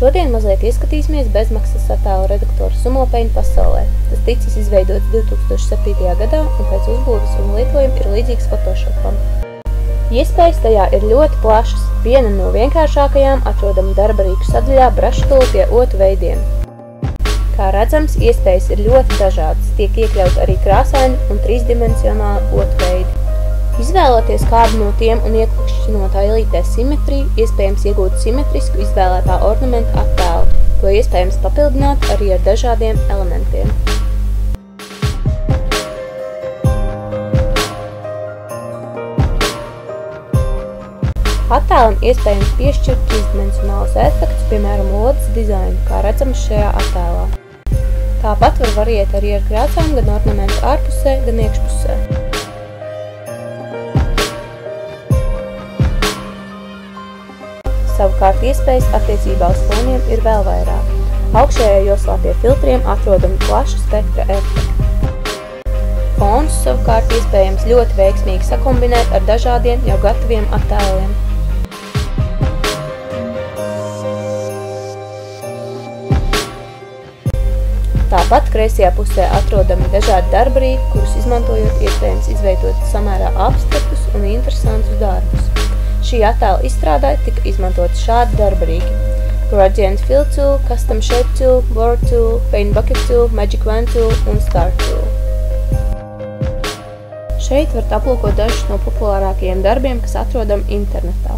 Šodien mazliet ieskatīsimies bezmaksas attēlu redaktoru Sumopaint pasaulē. Tas ticis izveidots 2007. gadā un pēc uzbūves un lietojuma ir līdzīgs Photoshopam. Iespējas tajā ir ļoti plašas. Viena no vienkāršākajām atrodama darba rīku sadaļā Brush Tool pie otu veidiem. Kā redzams, iespējas ir ļoti dažādas, tiek iekļaut arī krāsaini un trīsdimensionāli otu veidi. Izvēloties kādu no tiem un ieklikšķinot ailītē simetriju, iespējams iegūt simetrisku izvēlētā ornamenta attēlu. To iespējams papildināt arī ar dažādiem elementiem. Attēlam iespējams piešķirt trīsdimensionālus efektus, piemēram, odas dizainu, kā redzams šajā attēlā. Tāpat var variēt arī ar krāsām gan ornamentu ārpusē, gan iekšpusē. Savukārt iespējas attiecībā uz foniem ir vēl vairāk. Augšējā joslā pie filtriem atrodami plaša spektra efekti. Fonus savukārt iespējams ļoti veiksmīgi sakombinēt ar dažādiem jau gataviem attēliem. Tāpat kreisajā pusē atrodami dažādi darbarīki, kurus izmantojot iespējams izveidot samērā abstraktus un interesantus darbus. Šī attēla izstrādē tika izmantot šādi darbarīki: Gradient Fill Tool, Custom Shape Tool, Blur Tool, Paint Bucket Tool, Magic Wand Tool un Star Tool. Šeit varat aplūkot dažus no populārākajiem darbiem, kas atrodami internetā.